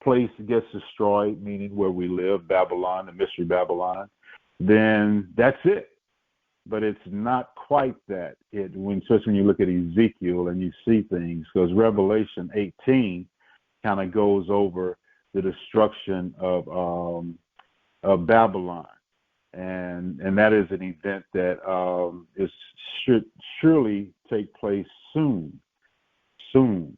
Place gets destroyed, meaning where we live, Babylon, the mystery Babylon, then that's it. But it's not quite that. Especially when you look at Ezekiel and you see things, because Revelation 18 kind of goes over the destruction of Babylon, and that is an event that should surely take place soon. So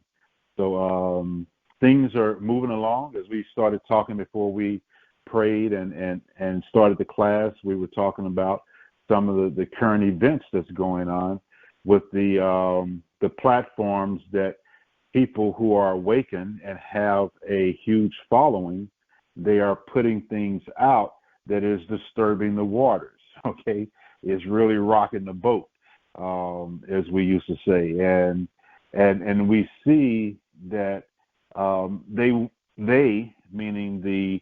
things are moving along. As we started talking before we prayed and started the class, we were talking about some of the current events that's going on with the platforms that people who are awakened and have a huge following, they are putting things out that is disturbing the waters, okay? It's really rocking the boat, as we used to say. And we see that they, meaning the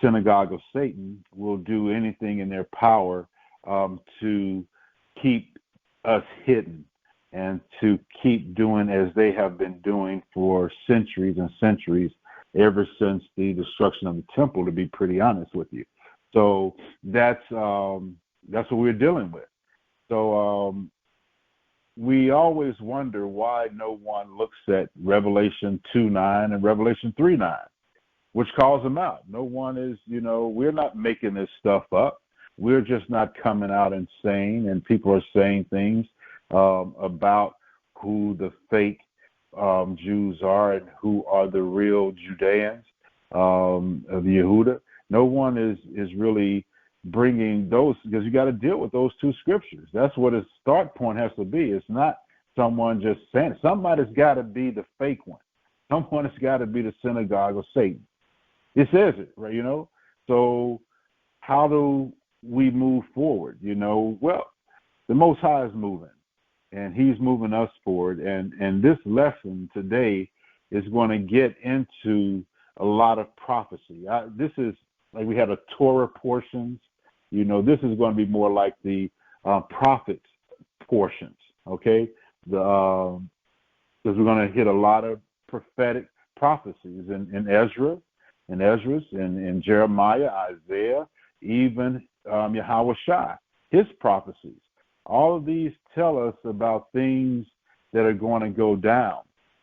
synagogue of Satan, will do anything in their power to keep us hidden and to keep doing as they have been doing for centuries and centuries, ever since the destruction of the temple, to be pretty honest with you. So that's what we're dealing with. So we always wonder why no one looks at Revelation 2:9 and Revelation 3:9, which calls them out. No one is, we're not making this stuff up. We're just not coming out and saying, and people are saying things about who the fake Jews are and who are the real Judeans of Yehuda. No one is really bringing those, because you got to deal with those two scriptures. That's what its start point has to be. It's not someone just saying it. Somebody's got to be the fake one. Someone has got to be the synagogue of Satan. It says it, right? So how do we move forward? Well, the Most High is moving, and He's moving us forward. And this lesson today is going to get into a lot of prophecy. This is like we had a Torah portions. This is going to be more like the prophets portions, okay? Because we're going to hit a lot of prophetic prophecies in Ezra, in Jeremiah, Isaiah, even Yahushua, his prophecies. All of these tell us about things that are going to go down.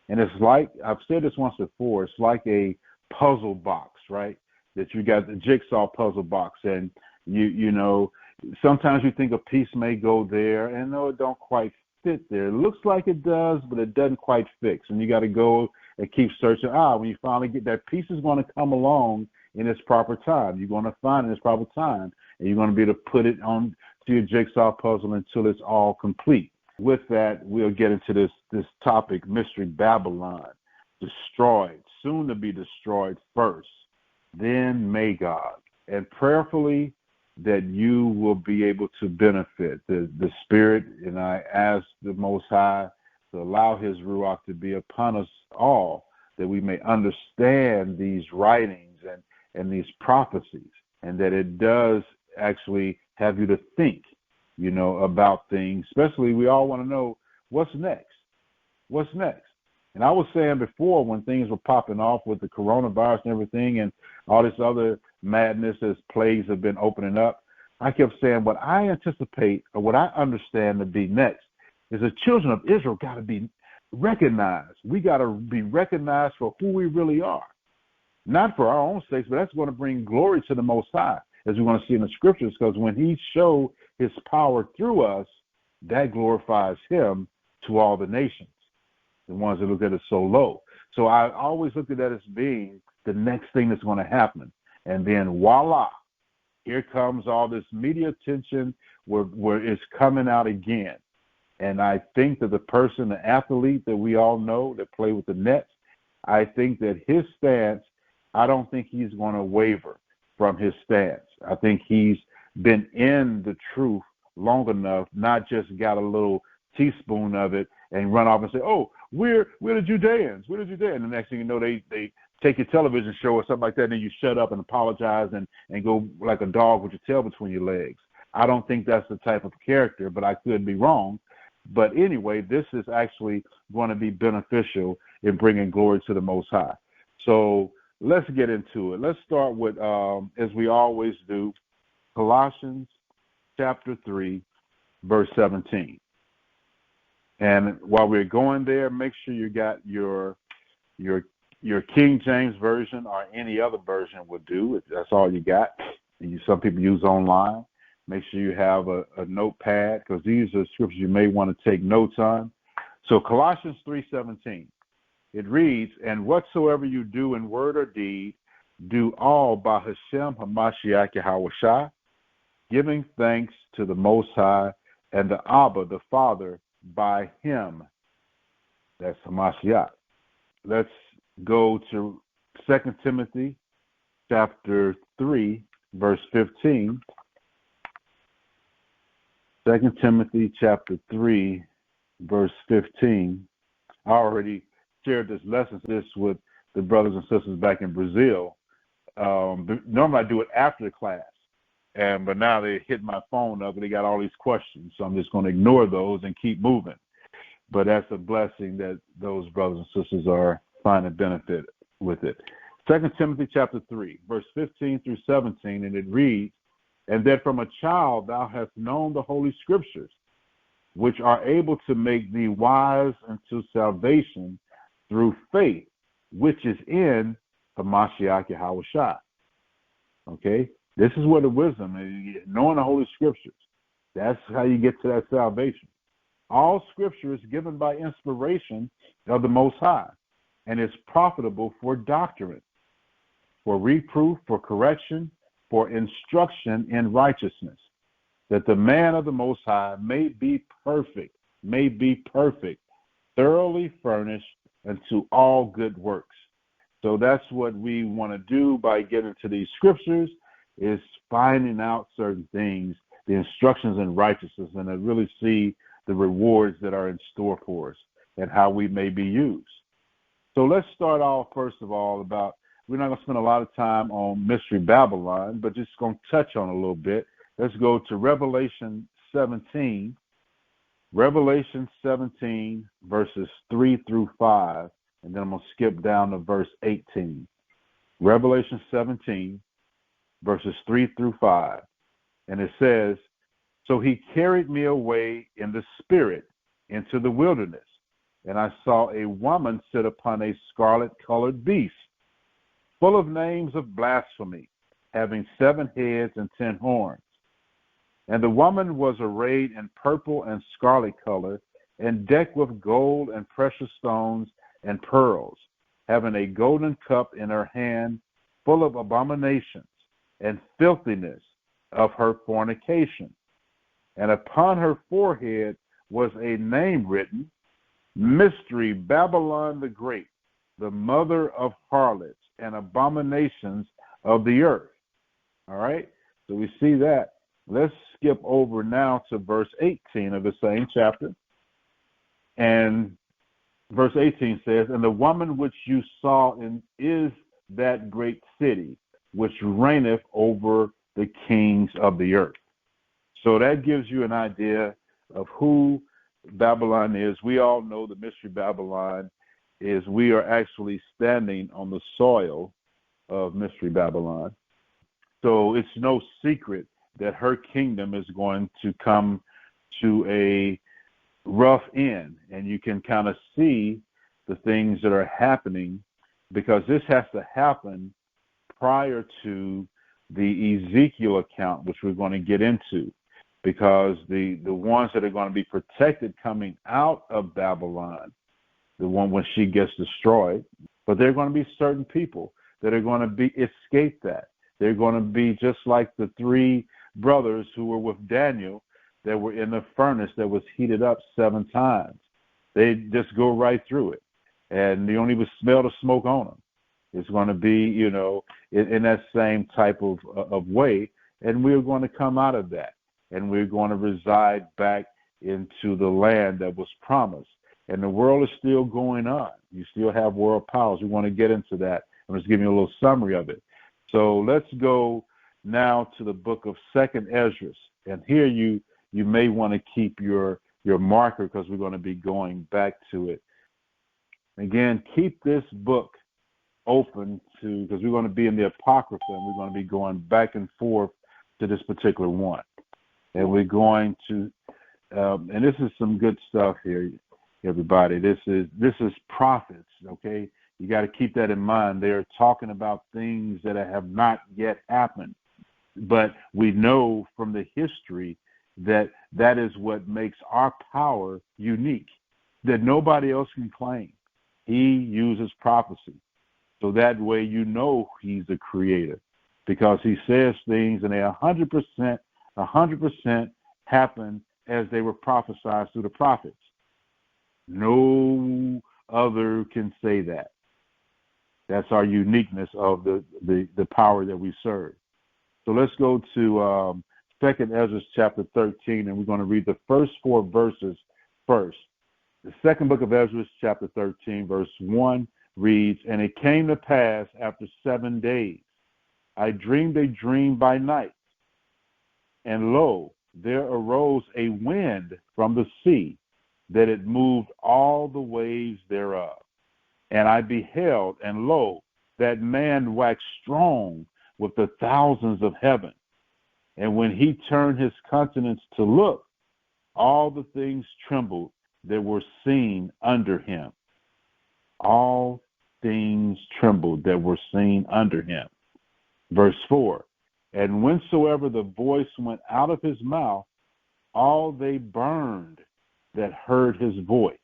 And it's like, I've said this once before, it's like a puzzle box, right? That you got the jigsaw puzzle box, and you know, sometimes you think a piece may go there, and no, it don't quite fit there. It looks like it does, but it doesn't quite fix. And you got to go and keep searching. When you finally get that piece, is going to come along in its proper time. You're going to find it in its proper time, and you're going to be able to put it on to your jigsaw puzzle until it's all complete. With that, we'll get into this topic, Mystery Babylon, destroyed, soon to be destroyed first, then Magog, and prayerfully that you will be able to benefit the Spirit. And I ask the Most High to allow His Ruach to be upon us all, that we may understand these writings and these prophecies, and that it does actually have you to think, you know, about things. Especially, we all want to know what's next. What's next? And I was saying before, when things were popping off with the coronavirus and everything and all this other madness as plagues have been opening up, I kept saying what I anticipate or what I understand to be next is the children of Israel got to be recognized. We got to be recognized for who we really are. Not for our own sakes, but that's going to bring glory to the Most High, as we want to see in the scriptures, because when He showed His power through us, that glorifies Him to all the nations, the ones that look at it so low. So I always looked at that as being the next thing that's going to happen. And then voila, here comes all this media attention where it's coming out again. And I think that the person, the athlete that we all know that play with the Nets, I think that his stance, I don't think he's going to waver from his stance. I think he's been in the truth long enough, not just got a little teaspoon of it and run off and say, oh, we're the Judeans. We're the Judeans. And the next thing you know, they take your television show or something like that, and then you shut up and apologize and go like a dog with your tail between your legs. I don't think that's the type of character, but I could be wrong. But anyway, this is actually going to be beneficial in bringing glory to the Most High. So let's get into it. Let's start with, as we always do, Colossians chapter 3, verse 17. And while we're going there, make sure you got your King James version or any other version would do. If that's all you got. And some people use online. Make sure you have a notepad, because these are scriptures you may want to take notes on. So Colossians 3:17, it reads, "And whatsoever you do in word or deed, do all by Hashem Hamashiach Yahushua, giving thanks to the Most High and the Abba, the Father, by Him." That's Hamashiach. Let's go to 2 Timothy chapter 3, verse 15. 2 Timothy chapter 3, verse 15. I already shared this lesson with the brothers and sisters back in Brazil. Normally I do it after the class, but now they hit my phone up and they got all these questions, so I'm just going to ignore those and keep moving. But that's a blessing that those brothers and sisters are finding benefit with it. 2 Timothy chapter 3, verse 15 through 17, and it reads, "And that from a child thou hast known the holy scriptures, which are able to make thee wise unto salvation through faith, which is in Hamashiach Yahushua." Okay? This is where the wisdom is, knowing the holy scriptures. That's how you get to that salvation. All scripture is given by inspiration of the Most High, and is profitable for doctrine, for reproof, for correction, for instruction in righteousness, that the man of the Most High may be perfect, thoroughly furnished unto all good works. So that's what we want to do by getting to these scriptures, is finding out certain things, the instructions in righteousness, and to really see the rewards that are in store for us and how we may be used. So let's start off, first of all, about, we're not going to spend a lot of time on Mystery Babylon, but just going to touch on it a little bit. Let's go to Revelation 17, verses 3 through 5, and then I'm going to skip down to verse 18. Revelation 17, verses 3 through 5, and it says, "So he carried me away in the spirit into the wilderness, and I saw a woman sit upon a scarlet-colored beast, full of names of blasphemy, having 7 heads and 10 horns. And the woman was arrayed in purple and scarlet color, and decked with gold and precious stones and pearls, having a golden cup in her hand, full of abominations and filthiness of her fornication. And upon her forehead was a name written, Mystery Babylon the Great, the mother of harlots and abominations of the earth." All right? So we see that. Let's skip over now to verse 18 of the same chapter. And verse 18 says, "And the woman which you saw is that great city, which reigneth over the kings of the earth." So that gives you an idea of who Babylon is. We all know the Mystery Babylon is, we are actually standing on the soil of Mystery Babylon. So it's no secret that her kingdom is going to come to a rough end. And you can kind of see the things that are happening, because this has to happen prior to the Ezekiel account, which we're going to get into, because the ones that are going to be protected coming out of Babylon, the one when she gets destroyed, but there are going to be certain people that are going to be escape that. They're going to be just like the 3 brothers who were with Daniel that were in the furnace that was heated up 7 times. They just go right through it, and you don't even smell the smoke on them. It's going to be, in that same type of way, and we're going to come out of that, and we're going to reside back into the land that was promised. and the world is still going on. You still have world powers. We want to get into that. I'm just giving you a little summary of it. So let's go now to the book of 2nd Ezra. And here you may want to keep your marker because we're going to be going back to it. Again, keep this book open because we're going to be in the Apocrypha, and we're going to be going back and forth to this particular one. And we're going to, and this is some good stuff here, everybody. This is prophets, okay? You got to keep that in mind. They're talking about things that have not yet happened. But we know from the history that is what makes our power unique, that nobody else can claim. He uses prophecy. So that way you know he's the creator, because he says things and they 100% happen as they were prophesied through the prophets. No other can say that. That's our uniqueness of the power that we serve. So let's go to 2nd Ezra chapter 13, and we're going to read the first 4 verses first. The second book of Ezra, chapter 13, verse 1 reads, "And it came to pass after 7 days, I dreamed a dream by night, and lo, there arose a wind from the sea, that it moved all the waves thereof. And I beheld, and lo, that man waxed strong with the thousands of heaven. And when he turned his countenance to look, all the things trembled that were seen under him." All things trembled that were seen under him. Verse 4, "And whensoever the voice went out of his mouth, all they burned that heard his voice,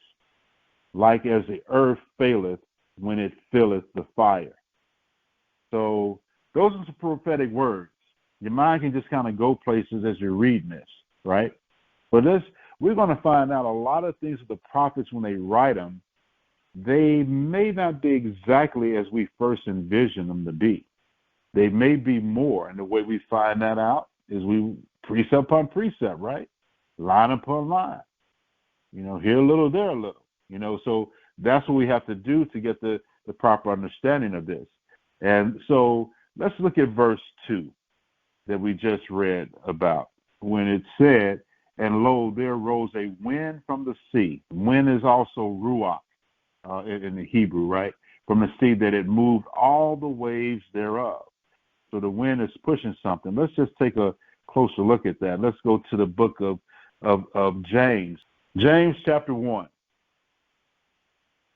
like as the earth faileth when it filleth the fire." So those are some prophetic words. Your mind can just kind of go places as you're reading this, right? But we're going to find out a lot of things with the prophets when they write them. They may not be exactly as we first envision them to be. They may be more, and the way we find that out is we precept upon precept, right? Line upon line. Here a little, there a little. So that's what we have to do to get the proper understanding of this. And so let's look at verse 2 that we just read about, when it said, "And lo, there rose a wind from the sea." Wind is also ruach in the Hebrew, right? From the sea, that it moved all the waves thereof. So the wind is pushing something. Let's just take a closer look at that. Let's go to the book of James. James chapter 1.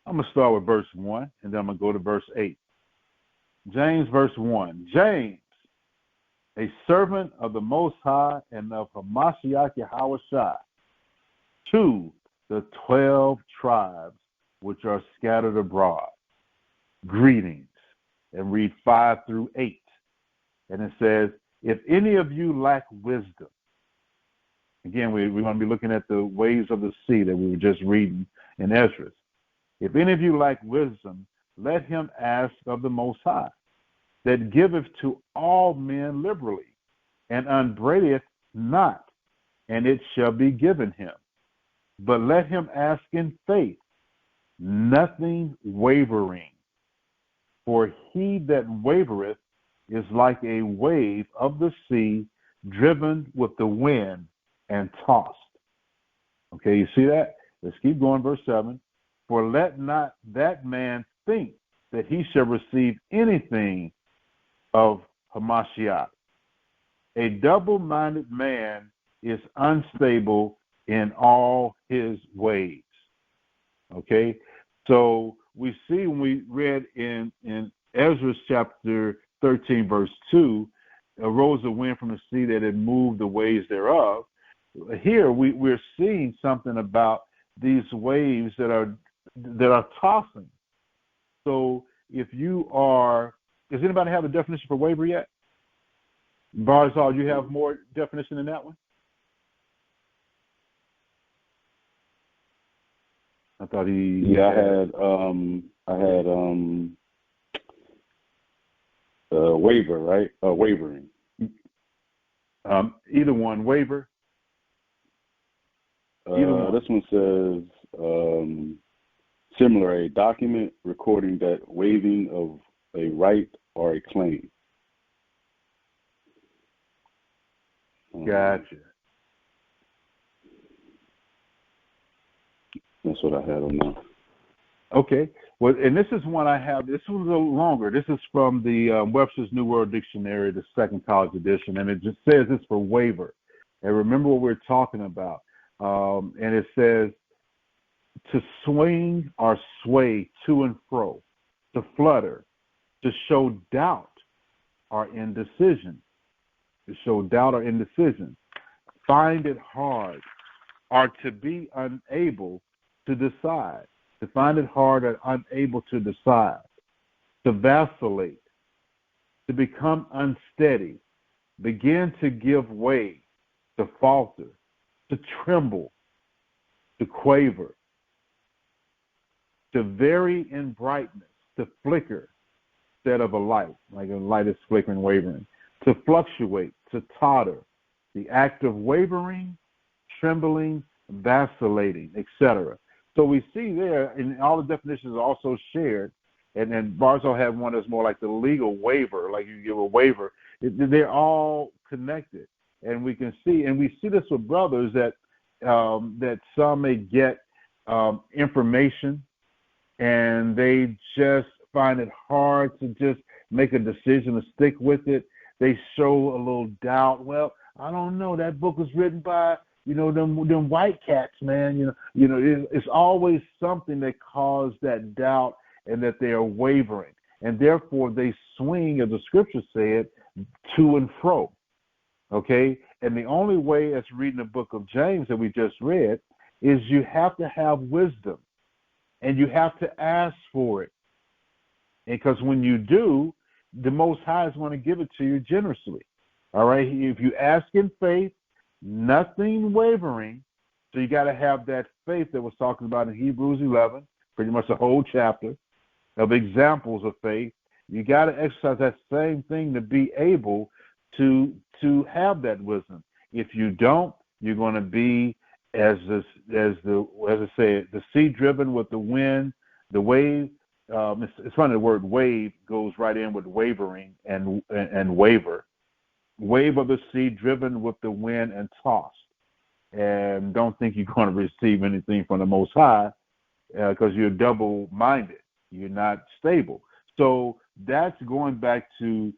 I'm going to start with verse 1, and then I'm going to go to verse 8. James verse 1. "James, a servant of the Most High and of Hamashiach Yahushua, to the 12 tribes which are scattered abroad, greetings." And read 5 through 8. And it says, "If any of you lack wisdom," again, we're going to be looking at the waves of the sea that we were just reading in Ezra. "If any of you lack wisdom, let him ask of the Most High, that giveth to all men liberally, and upbraideth not, and it shall be given him. But let him ask in faith, nothing wavering. For he that wavereth is like a wave of the sea, driven with the wind and tossed." Okay, you see that? Let's keep going, verse 7. "For let not that man think that he shall receive anything of Hamashiach. A double-minded man is unstable in all his ways." Okay, so we see when we read in Ezra chapter 13, verse 2, "Arose a wind from the sea that had moved the waves thereof." Here we're seeing something about these waves that are tossing. So if you are, does anybody have a definition for waver yet? Barzal, you have more definition than that one? I thought he. Yeah, I had waver, right? Wavering. Either one, waver. This one says similar, a document recording that waiving of a right or a claim. Gotcha. That's what I had on that. Okay. Well, and this is one I have. This was a little longer. This is from the Webster's New World Dictionary, the second college edition, and it just says this for waiver. And remember what we're talking about. And it says to swing or sway to and fro, to flutter, to show doubt or indecision. To show doubt or indecision. Find it hard, or to be unable to decide. To find it hard or unable to decide. To vacillate. To become unsteady. Begin to give way. To falter. To tremble. To quaver. To vary in brightness. To flicker instead of a light. Like a light is flickering, wavering. To fluctuate. To totter. The act of wavering, trembling, vacillating, etc. So we see there, and all the definitions are also shared, and then Barzo had one that's more like the legal waiver, like you give a waiver. They're all connected, and we can see, and we see this with brothers that that some may get information, and they just find it hard to just make a decision to stick with it. They show a little doubt. Well, I don't know. That book was written by, them white cats, man. It's always something that caused that doubt and that they are wavering. And therefore they swing, as the scripture said, to and fro. Okay? And the only way, as reading the book of James that we just read, is you have to have wisdom. And you have to ask for it. Because when you do, the Most High is going to give it to you generously. All right? If you ask in faith, nothing wavering, so you got to have that faith that was talking about in Hebrews 11, pretty much the whole chapter of examples of faith. You got to exercise that same thing to be able to have that wisdom. If you don't, you're going to be as I say, the sea driven with the wind, the wave. It's funny, the word wave goes right in with wavering and waver. Wave of the sea driven with the wind and tossed. And don't think you're going to receive anything from the Most High because you're double-minded. You're not stable. So that's going back to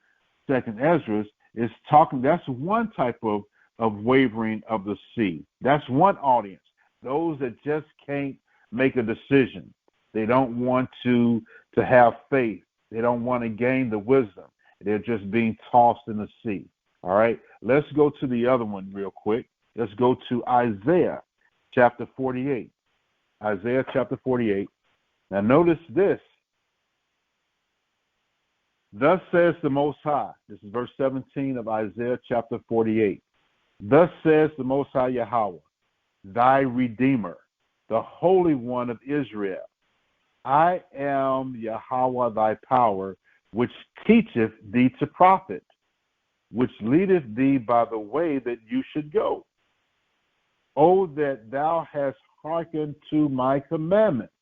Second Ezra. That's one type of wavering of the sea. That's one audience. Those that just can't make a decision. They don't want to have faith. They don't want to gain the wisdom. They're just being tossed in the sea. All right? Let's go to the other one real quick. Let's go to Isaiah chapter 48. Isaiah chapter 48. Now notice this. Thus says the Most High. This is verse 17 of Isaiah chapter 48. Thus says the Most High Yahweh, thy Redeemer, the Holy One of Israel. I am Yahweh thy power, which teacheth thee to profit, which leadeth thee by the way that you should go. Oh, that thou hast hearkened to my commandments.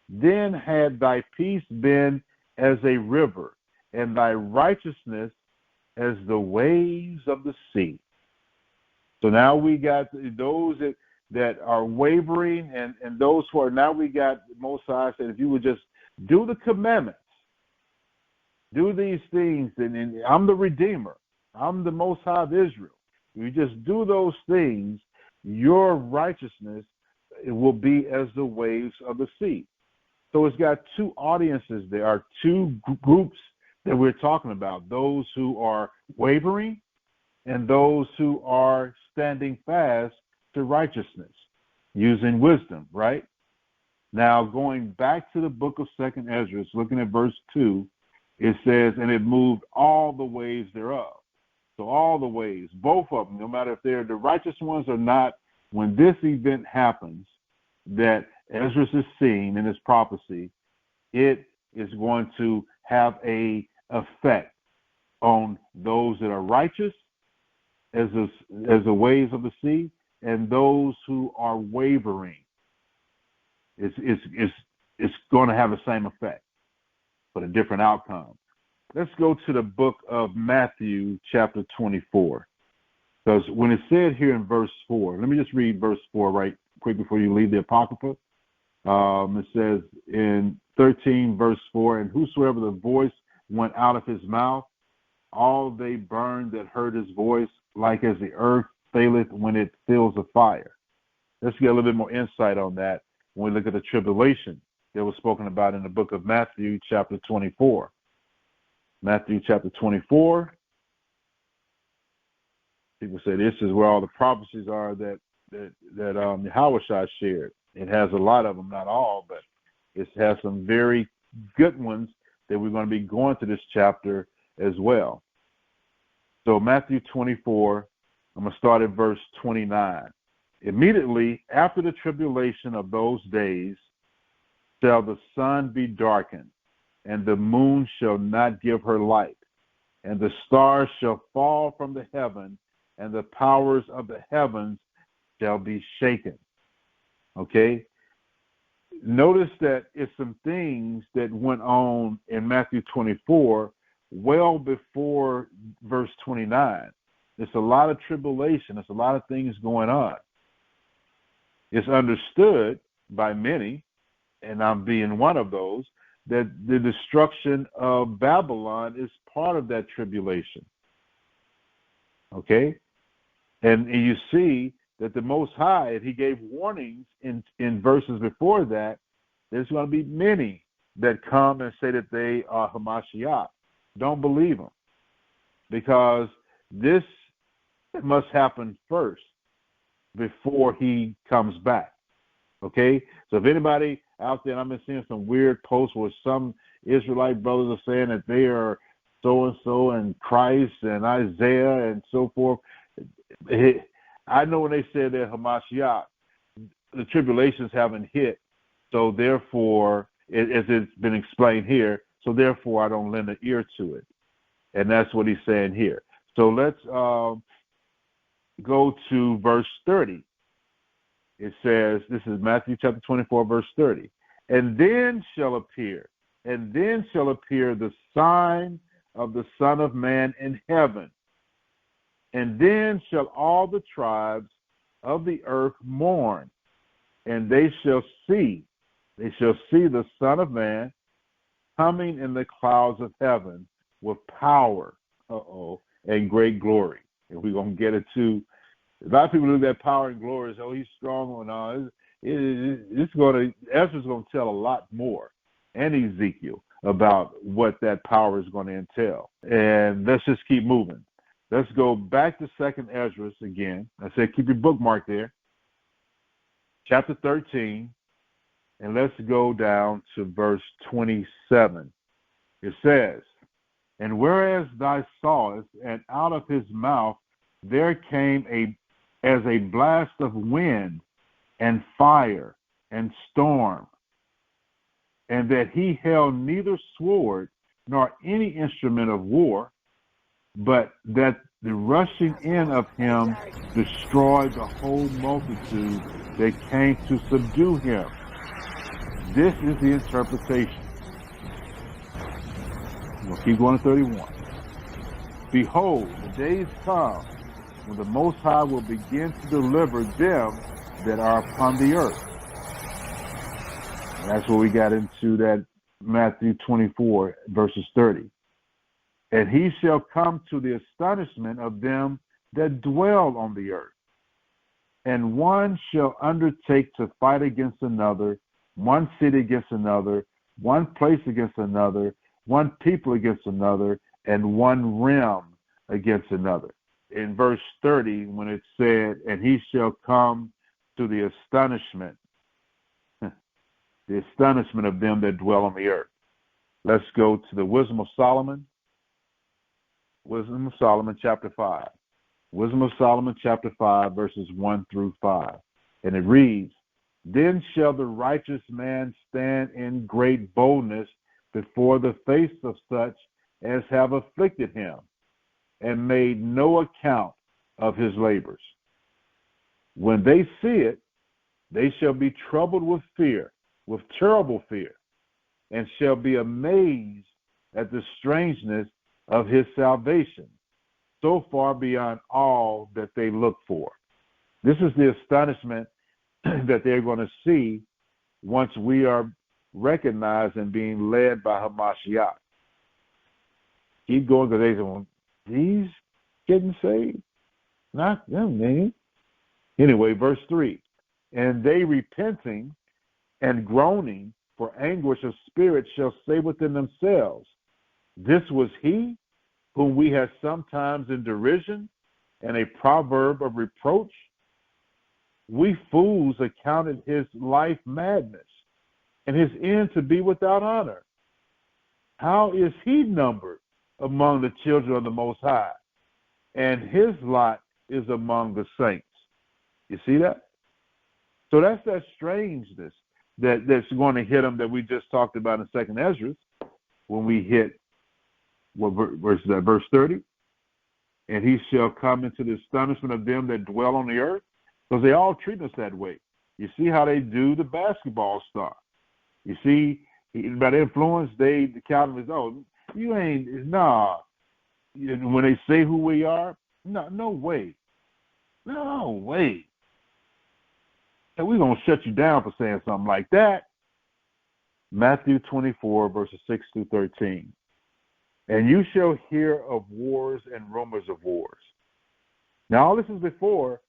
Then had thy peace been as a river, and thy righteousness as the waves of the sea. So now we got those that are wavering, and those who are, now we got Most High said, if you would just do the commandments, do these things, and I'm the Redeemer. I'm the Most High of Israel. If you just do those things, your righteousness will be as the waves of the sea. So it's got two audiences. There are two groups that we're talking about, those who are wavering and those who are standing fast to righteousness, using wisdom, right? Now, going back to the book of Second Ezra, looking at verse 2, it says, and it moved all the waves thereof. So all the waves, both of them, no matter if they're the righteous ones or not, when this event happens that Ezra is seeing in his prophecy, it is going to have a effect on those that are righteous as the waves of the sea, and those who are wavering. it's going to have the same effect, but a different outcome. Let's go to the book of Matthew, chapter 24. Because when it said here in verse 4, let me just read verse 4 right quick before you leave the Apocrypha. It says in 13, verse 4, and whosoever the voice went out of his mouth, all they burned that heard his voice, like as the earth faileth when it fills a fire. Let's get a little bit more insight on that when we look at the tribulation that was spoken about in the book of Matthew, chapter 24. Matthew, chapter 24. People say this is where all the prophecies are that Yahushua shared. It has a lot of them, not all, but it has some very good ones that we're going to be going to this chapter as well. So Matthew 24, I'm going to start at verse 29. Immediately after the tribulation of those days shall the sun be darkened, and the moon shall not give her light, and the stars shall fall from the heaven, and the powers of the heavens shall be shaken. Okay? Notice that it's some things that went on in Matthew 24 well before verse 29. There's a lot of tribulation. There's a lot of things going on. It's understood by many, and I'm being one of those, that the destruction of Babylon is part of that tribulation. Okay? And you see that the Most High, he gave warnings in verses before that, there's going to be many that come and say that they are Hamashiach. Don't believe them, because this must happen first before he comes back. Okay? So if anybody out there, and I've been seeing some weird posts where some Israelite brothers are saying that they are so-and-so and Christ and Isaiah and so forth. I know when they say they're Hamashiach, the tribulations haven't hit, so therefore, as it's been explained here, so therefore I don't lend an ear to it. And that's what he's saying here. So let's go to verse 30. It says, this is Matthew chapter 24, verse 30. And then shall appear the sign of the Son of Man in heaven. And then shall all the tribes of the earth mourn, and they shall see the Son of Man coming in the clouds of heaven with power, and great glory. And we're going to get it to, a lot of people look at power and glory as, he's strong or not. Ezra's going to tell a lot more, and Ezekiel, about what that power is going to entail. And let's just keep moving. Let's go back to 2nd Ezra again. I said keep your bookmark there. Chapter 13, and let's go down to verse 27. It says, and whereas thou sawest, and out of his mouth there came as a blast of wind and fire and storm, and that he held neither sword nor any instrument of war, but that the rushing in of him destroyed the whole multitude that came to subdue him. This is the interpretation. We'll keep going to 31. Behold, the days come when the Most High will begin to deliver them that are upon the earth. And that's where we got into that Matthew 24, verses 30. And he shall come to the astonishment of them that dwell on the earth. And one shall undertake to fight against another, one city against another, one place against another, one people against another, and one realm against another. In verse 30, when it said, and he shall come to the astonishment of them that dwell on the earth. Let's go to the Wisdom of Solomon. Wisdom of Solomon, chapter 5. Wisdom of Solomon, chapter 5, verses 1 through 5. And it reads, then shall the righteous man stand in great boldness before the face of such as have afflicted him, and made no account of his labors. When they see it, they shall be troubled with fear, with terrible fear, and shall be amazed at the strangeness of his salvation, so far beyond all that they look for. This is the astonishment that they're going to see once we are recognized and being led by Hamashiach. Keep going, because they say, well, these getting saved? Not them, man. Anyway, verse 3. And they repenting and groaning for anguish of spirit shall say within themselves, this was he whom we had sometimes in derision and a proverb of reproach. We fools accounted his life madness and his end to be without honor. How is he numbered among the children of the Most High? And his lot is among the saints. You see that? So that's that strangeness that's going to hit them that we just talked about in 2nd Ezra when we hit, what verse is that? Verse 30. And he shall come into the astonishment of them that dwell on the earth, because they all treat us that way. You see how they do the basketball star. You see, by the influence, they count them as, oh, you ain't, nah. When they say who we are, no way. No way. And we're going to shut you down for saying something like that. Matthew 24, verses 6 through 13. And you shall hear of wars and rumors of wars. Now, all this is before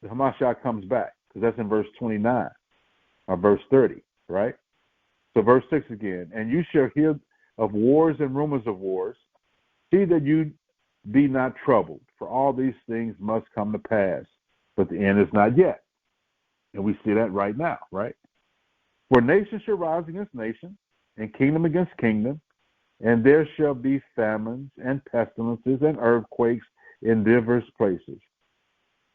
the Hamashiach comes back, because that's in verse 29 or verse 30, right? So verse 6 again. And you shall hear of wars and rumors of wars. See that you be not troubled, for all these things must come to pass, but the end is not yet. And we see that right now, right? For nation shall rise against nation, and kingdom against kingdom, and there shall be famines and pestilences and earthquakes in diverse places.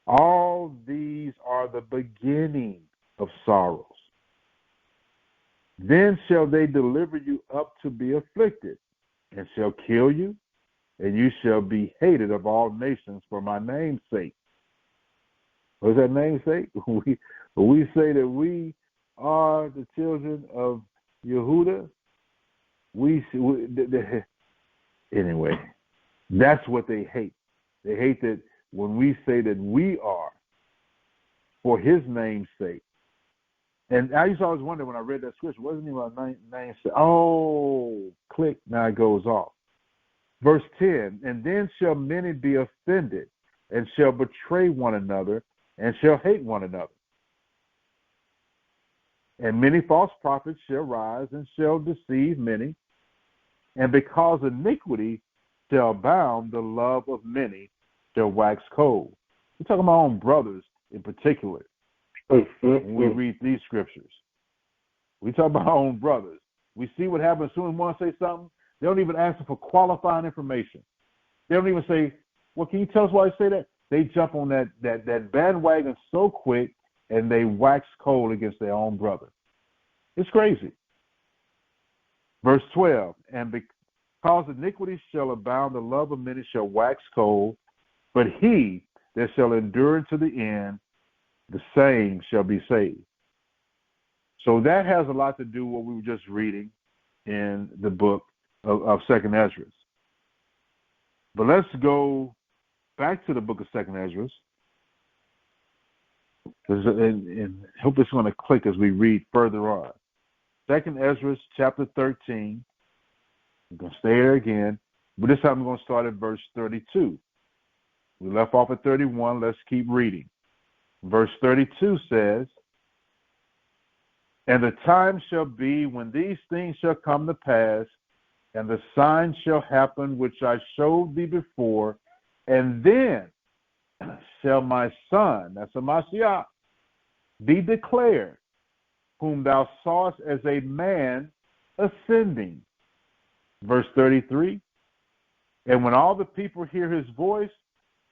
All these are the beginning of sorrows. Then shall they deliver you up to be afflicted, and shall kill you, and you shall be hated of all nations for my name's sake. What is that name's sake? We say that we are the children of Yehuda. Anyway, that's what they hate. They hate that when we say that we are for his name's sake. And I used to always wonder when I read that scripture, wasn't even my name sake? Oh, click, now it goes off. Verse 10, and then shall many be offended, and shall betray one another, and shall hate one another. And many false prophets shall rise, and shall deceive many. And because iniquity shall abound, the love of many shall wax cold. We're talking about our own brothers in particular when we read these scriptures. We talk about our own brothers. We see what happens as soon as one say something. They don't even ask for qualifying information. They don't even say, well, can you tell us why you say that? They jump on that bandwagon so quick, and they wax cold against their own brother. It's crazy. Verse 12, and because iniquity shall abound, the love of many shall wax cold, but he that shall endure to the end, the same shall be saved. So that has a lot to do with what we were just reading in the book of 2nd Ezra. But let's go back to the book of 2nd Ezra. And hope it's going to click as we read further on. 2nd Ezra chapter 13. I'm going to stay there again. But this time I'm going to start at verse 32. We left off at 31. Let's keep reading. Verse 32 says, and the time shall be when these things shall come to pass, and the sign shall happen which I showed thee before, and then shall my son, that's a Mashiach, be declared, whom thou sawest as a man ascending. Verse 33, and when all the people hear his voice,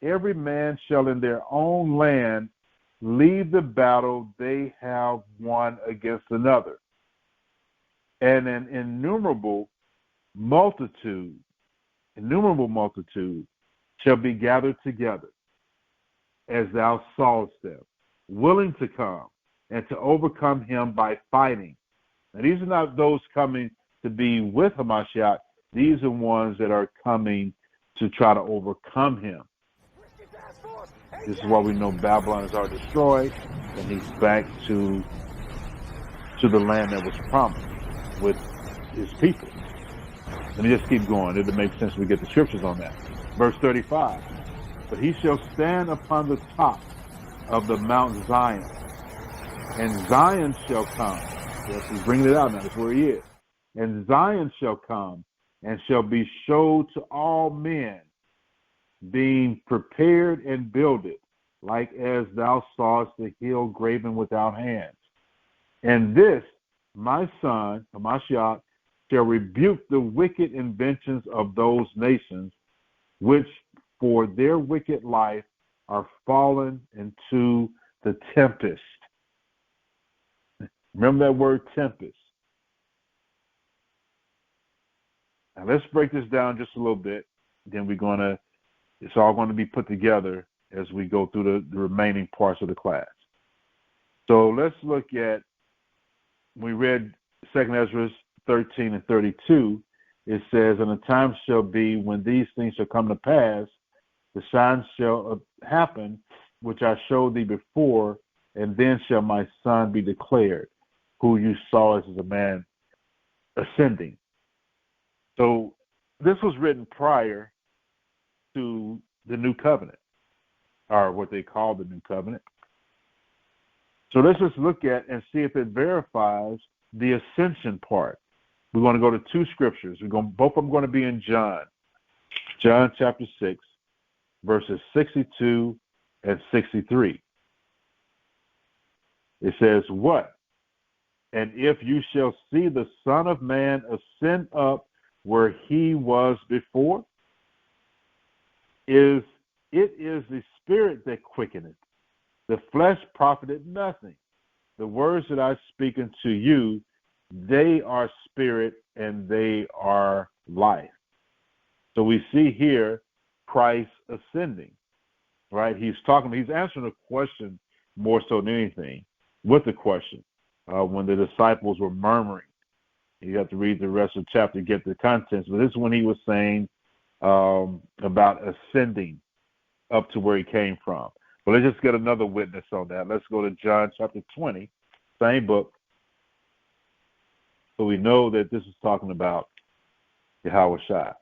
every man shall in their own land leave the battle they have won against another. And an innumerable multitude shall be gathered together, as thou sawest them, willing to come and to overcome him by fighting. Now, these are not those coming to be with Hamashiach. These are ones that are coming to try to overcome him. This is why we know Babylon is already destroyed, and he's back to the land that was promised with his people. Let me just keep going. It'll make sense when we get the scriptures on that. Verse 35. But he shall stand upon the top of the Mount Zion, and Zion shall come. Yes, he's bringing it out now. That's where he is. And Zion shall come and shall be showed to all men, being prepared and builded, like as thou sawest the hill graven without hands. And this, my son, Hamashiach, shall rebuke the wicked inventions of those nations, which for their wicked life are fallen into the tempest. Remember that word tempest. Now let's break this down just a little bit. Then it's all going to be put together as we go through the remaining parts of the class. So let's look at, we read 2 Ezra 13 and 32. It says, and the time shall be when these things shall come to pass, the signs shall happen, which I showed thee before, and then shall my son be declared, who you saw as a man ascending. So this was written prior to the new covenant, or what they call the new covenant. So let's just look at and see if it verifies the ascension part. We're going to go to two scriptures. Both of them going to be in John chapter 6, verses 62 and 63. It says, what? And if you shall see the Son of Man ascend up where he was before, it is the Spirit that quickeneth. The flesh profited nothing. The words that I speak unto you, they are spirit and they are life. So we see here Christ ascending, right? He's answering a question more so than anything with the question. When the disciples were murmuring, you have to read the rest of the chapter to get the contents. But this is when he was saying about ascending up to where he came from. But let's just get another witness on that. Let's go to John chapter 20, same book. So we know that this is talking about Yahweh Shai.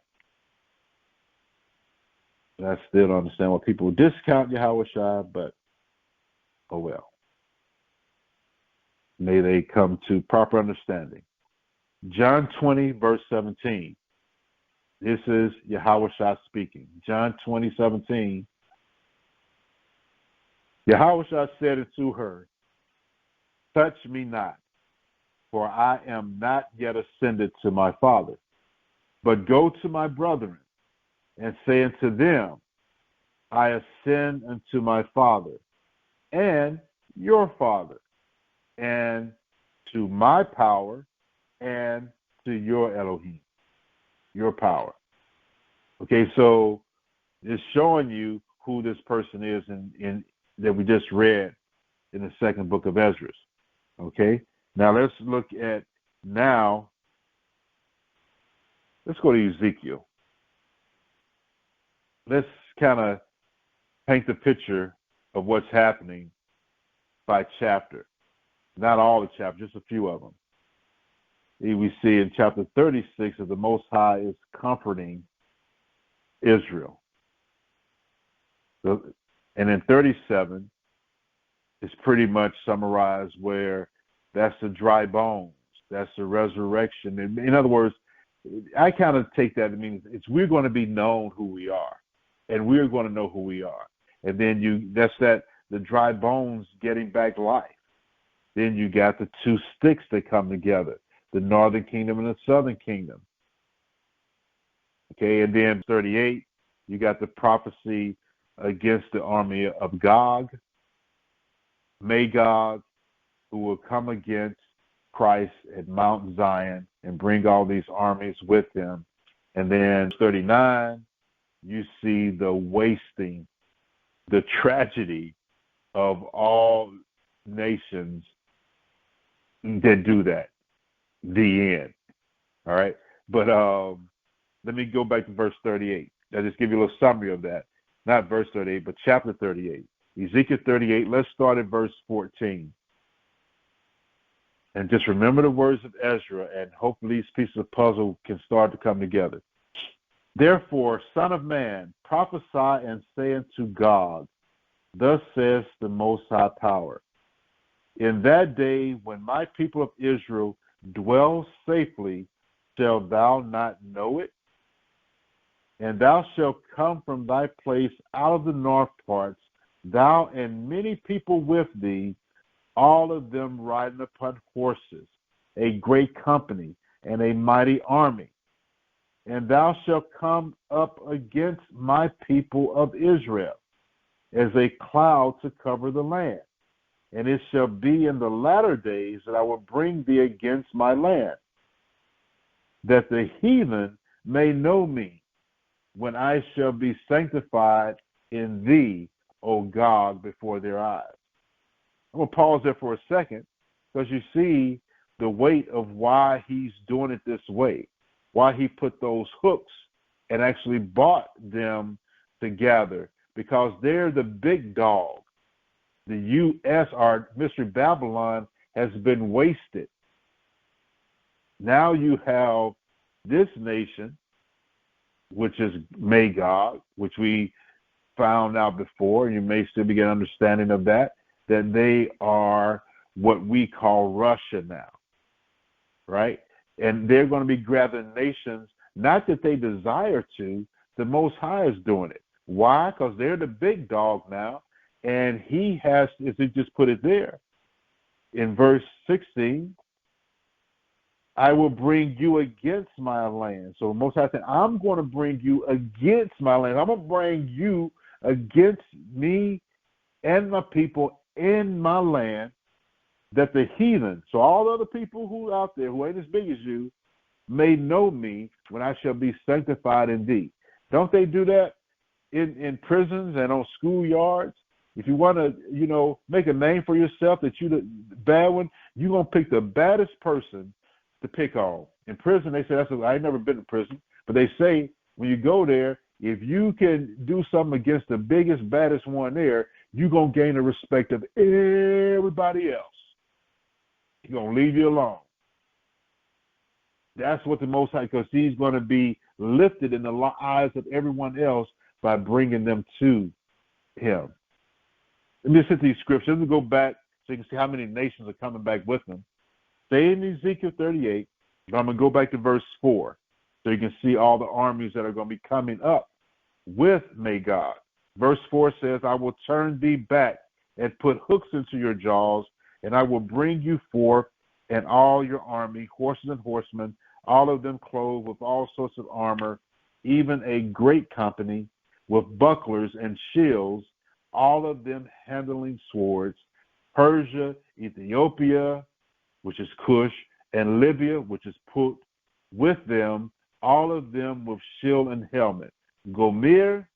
I still don't understand why people discount Yahweh Shai, but oh well. May they come to proper understanding. John 20, verse 17. This is Yahweh Shai speaking. John 20, 17. Yahweh Shai said unto her, touch me not, for I am not yet ascended to my Father, but go to my brethren, and say unto them, I ascend unto my Father, and your Father, and to my power, and to your Elohim, your power. Okay, so it's showing you who this person is in that we just read in the second book of Ezra. Okay, now let's look at let's go to Ezekiel. Let's kind of paint the picture of what's happening by chapter. Not all the chapters, just a few of them. We see in chapter 36 that the Most High is comforting Israel. And in 37, it's pretty much summarized where that's the dry bones, that's the resurrection. In other words, I kind of take that, it means we're going to be known who we are, and we're going to know who we are. And then the dry bones getting back life. Then you got the two sticks that come together, the northern kingdom and the southern kingdom. Okay, and then 38, you got the prophecy against the army of Gog, Magog, who will come against Christ at Mount Zion and bring all these armies with him. And then 39, you see the wasting, the tragedy of all nations that do that. The end. All right. But let me go back to verse 38. I'll just give you a little summary of that. Not verse 38, but chapter 38. Ezekiel 38, let's start at verse 14. And just remember the words of Ezra, and hopefully these pieces of puzzle can start to come together. Therefore, son of man, prophesy and say unto Gog, thus says the Most High Power. In that day when my people of Israel dwell safely, shalt thou not know it? And thou shalt come from thy place out of the north parts, thou and many people with thee, all of them riding upon horses, a great company, and a mighty army. And thou shalt come up against my people of Israel, as a cloud to cover the land. And it shall be in the latter days that I will bring thee against my land, that the heathen may know me, when I shall be sanctified in thee, O Gog, before their eyes. I'm going to pause there for a second, because you see the weight of why he's doing it this way, why he put those hooks and actually brought them together, because they're the big dog. The U.S., our Mystery Babylon, has been wasted. Now you have this nation, which is Magog, which we found out before, and you may still be getting understanding of that they are what we call Russia now, right? And they're going to be gathering nations, not that they desire to, the Most High is doing it. Why? Because they're the big dog now, and he has, as he just put it there, in verse 16, I will bring you against my land. So Most High said, I'm going to bring you against my land. I'm going to bring you against me and my people in my land, that the heathen, so all the other people who are out there who ain't as big as you, may know me when I shall be sanctified in thee. Don't they do that in prisons and on schoolyards? If you want to, make a name for yourself that you the bad one, you're going to pick the baddest person to pick on. In prison, they say, I ain't never been in prison, but they say when you go there, if you can do something against the biggest, baddest one there, you're going to gain the respect of everybody else. He's going to leave you alone. That's what the Most High, because he's going to be lifted in the eyes of everyone else by bringing them to him. Let me just hit these scriptures. Let me go back so you can see how many nations are coming back with them. Stay in Ezekiel 38, but I'm going to go back to verse 4 so you can see all the armies that are going to be coming up with Magog. Verse 4 says, I will turn thee back and put hooks into your jaws, and I will bring you forth and all your army, horses and horsemen, all of them clothed with all sorts of armor, even a great company with bucklers and shields, all of them handling swords, Persia, Ethiopia, which is Cush, and Libya, which is Put, with them, all of them with shield and helmet. Gomer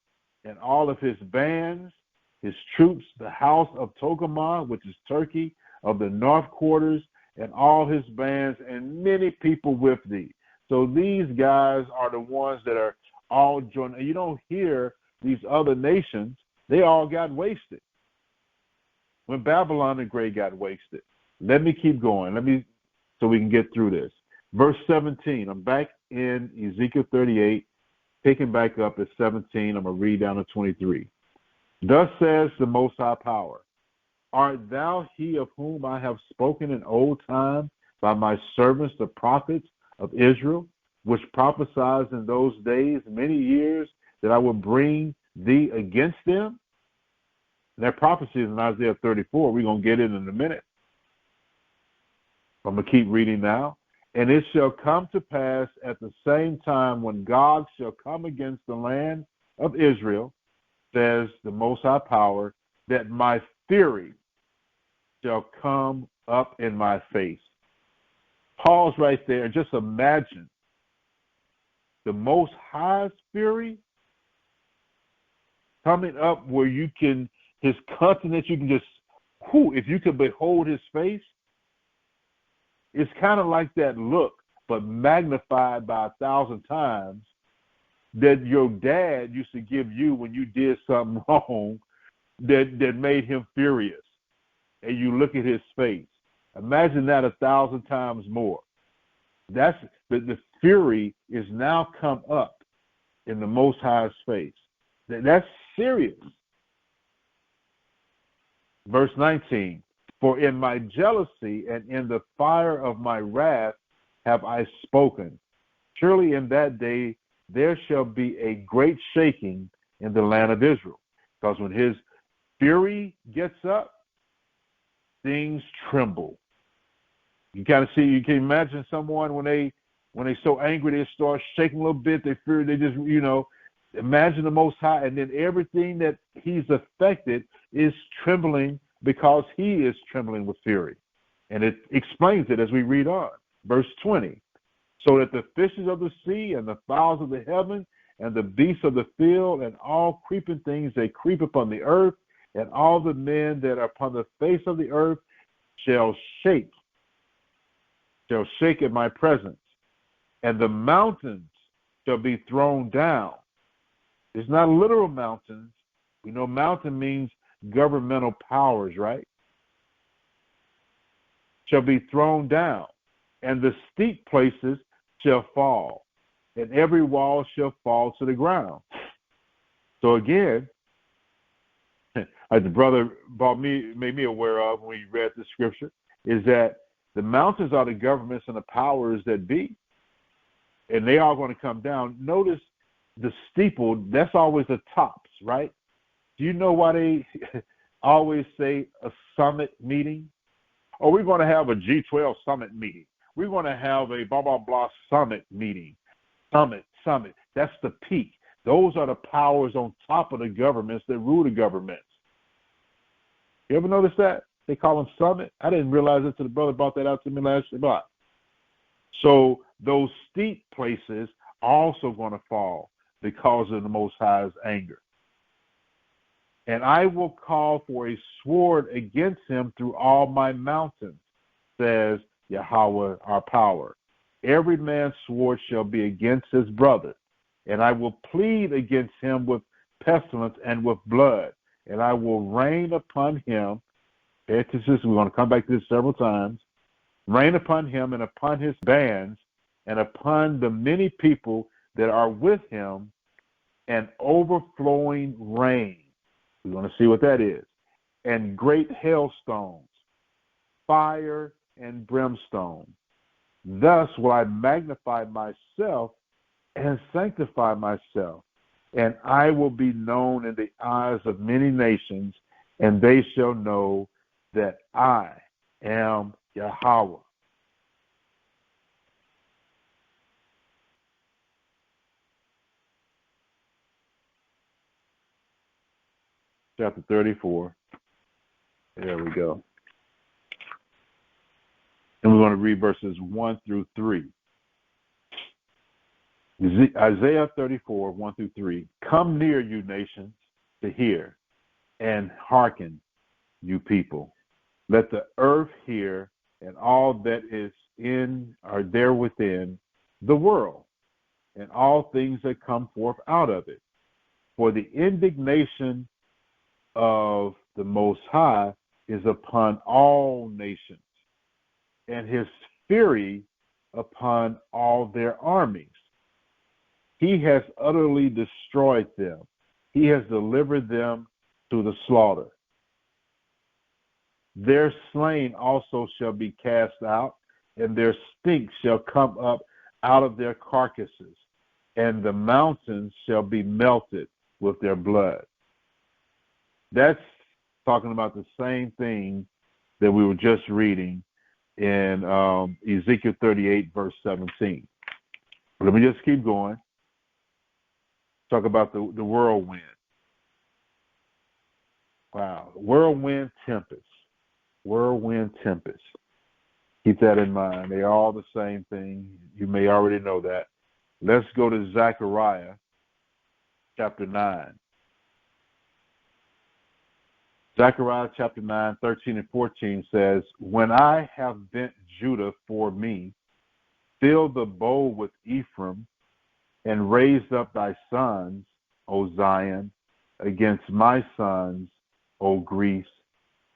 and all of his bands, his troops, the house of Togarmah, which is Turkey, of the north quarters, and all his bands, and many people with thee. So these guys are the ones that are all joined. And you don't hear these other nations, they all got wasted. When Babylon the Great got wasted. Let me keep going. So we can get through this. Verse 17, I'm back in Ezekiel 38, picking back up at 17. I'm going to read down to 23. Thus says the Most High Power, art thou he of whom I have spoken in old time by my servants the prophets of Israel, which prophesied in those days many years that I will bring thee against them? And that prophecy is in Isaiah 34. We're going to get it in a minute. I'm going to keep reading now. And it shall come to pass at the same time when God shall come against the land of Israel, says the Most High Power, that my fury shall come up in my face. Pause right there and just imagine the Most High's fury coming up where you can, his countenance, you can just, if you could behold his face, It's kind of like that look, but magnified by 1,000 times that your dad used to give you when you did something wrong that made him furious. And you look at his face. Imagine that 1,000 times more. That's the fury is now come up in the Most High's face. That's serious. Verse 19, for in my jealousy and in the fire of my wrath have I spoken. Surely in that day there shall be a great shaking in the land of Israel. Because when his fury gets up, things tremble. You kind of see, you can imagine someone when they so angry they start shaking a little bit, they fear, they just, imagine the Most High, and then everything that he's affected is trembling because he is trembling with fury. And it explains it as we read on. Verse 20, so that the fishes of the sea and the fowls of the heaven and the beasts of the field and all creeping things that creep upon the earth and all the men that are upon the face of the earth shall shake at my presence, and the mountains shall be thrown down. It's not literal mountains. We know mountain means governmental powers, right? Shall be thrown down, and the steep places shall fall, and every wall shall fall to the ground. So again, as the brother made me aware of when we read the scripture, is that the mountains are the governments and the powers that be, and they are going to come down. Notice the steeple, that's always the tops, right? Do you know why they always say a summit meeting? Oh, we're going to have a G12 summit meeting. We're going to have a blah, blah, blah summit meeting. Summit. That's the peak. Those are the powers on top of the governments that rule the governments. You ever notice that? They call them summit. I didn't realize it until the brother brought that out to me last Shabbat. So those steep places are also going to fall because of the Most High's anger. And I will call for a sword against him through all my mountains, says Yahweh our power. Every man's sword shall be against his brother, and I will plead against him with pestilence and with blood, and I will rain upon him. Pay attention, we're going to come back to this several times. Rain upon him and upon his bands and upon the many people that are with him, an overflowing rain. We're going to see what that is. And great hailstones, fire and brimstone. Thus will I magnify myself and sanctify myself, and I will be known in the eyes of many nations, and they shall know that I am Yahweh. Chapter 34. There we go. And we're going to read verses 1 through 3. Isaiah 34, 1 through 3. Come near, you nations, to hear, and hearken, you people. Let the earth hear, and all that is in or there within the world, and all things that come forth out of it. For the indignation of the Most High is upon all nations, and his fury upon all their armies. He has utterly destroyed them. He has delivered them to the slaughter. Their slain also shall be cast out, and their stink shall come up out of their carcasses, and the mountains shall be melted with their blood. That's talking about the same thing that we were just reading in Ezekiel 38, verse 17. Let me just keep going. Talk about the whirlwind. Wow. Whirlwind tempest. Whirlwind tempest. Keep that in mind. They are all the same thing. You may already know that. Let's go to Zechariah chapter 9. Zechariah chapter 9, 13 and 14 says, when I have bent Judah for me, filled the bowl with Ephraim, and raised up thy sons, O Zion, against my sons, O Greece,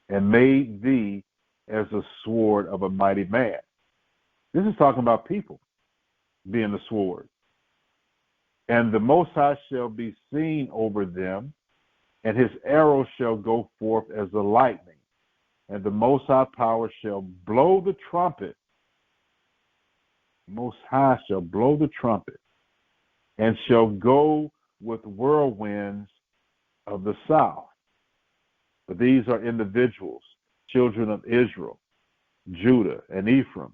and made thee as a sword of a mighty man. This is talking about people being the sword. And the Most High shall be seen over them, and his arrow shall go forth as the lightning, and the Most High power shall blow the trumpet. Most High shall blow the trumpet, and shall go with whirlwinds of the south. But these are individuals, children of Israel, Judah, and Ephraim,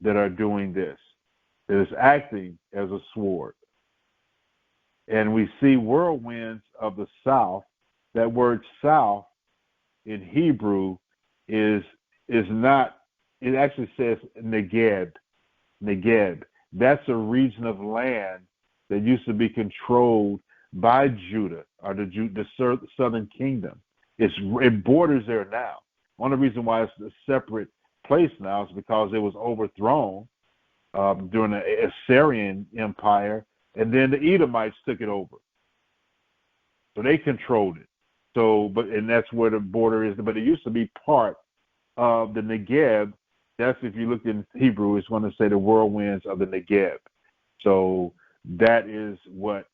that are doing this. That is acting as a sword. And we see whirlwinds of the south. That word south in Hebrew is not, it actually says Negeb. Negeb. That's a region of land that used to be controlled by Judah, or the southern kingdom. It borders there now. One of the reasons why it's a separate place now is because it was overthrown during the Assyrian Empire, and then the Edomites took it over. So they controlled it. And that's where the border is. But it used to be part of the Negeb. That's, if you look in Hebrew, it's going to say the whirlwinds of the Negeb. So that is what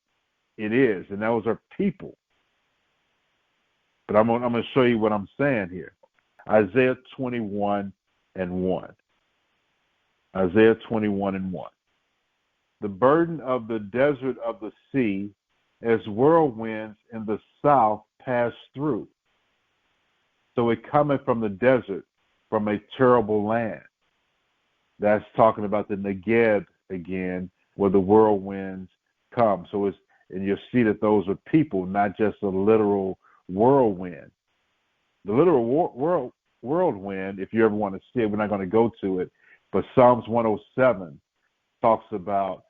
it is. And those are people. But I'm going to show you what I'm saying here. Isaiah 21 and 1. Isaiah 21 and 1. The burden of the desert of the sea, as whirlwinds in the south pass through. So it cometh from the desert, from a terrible land. That's talking about the Negeb again, where the whirlwinds come. And you'll see that those are people, not just a literal whirlwind. The literal whirlwind, if you ever want to see it, we're not going to go to it, but Psalms 107 talks about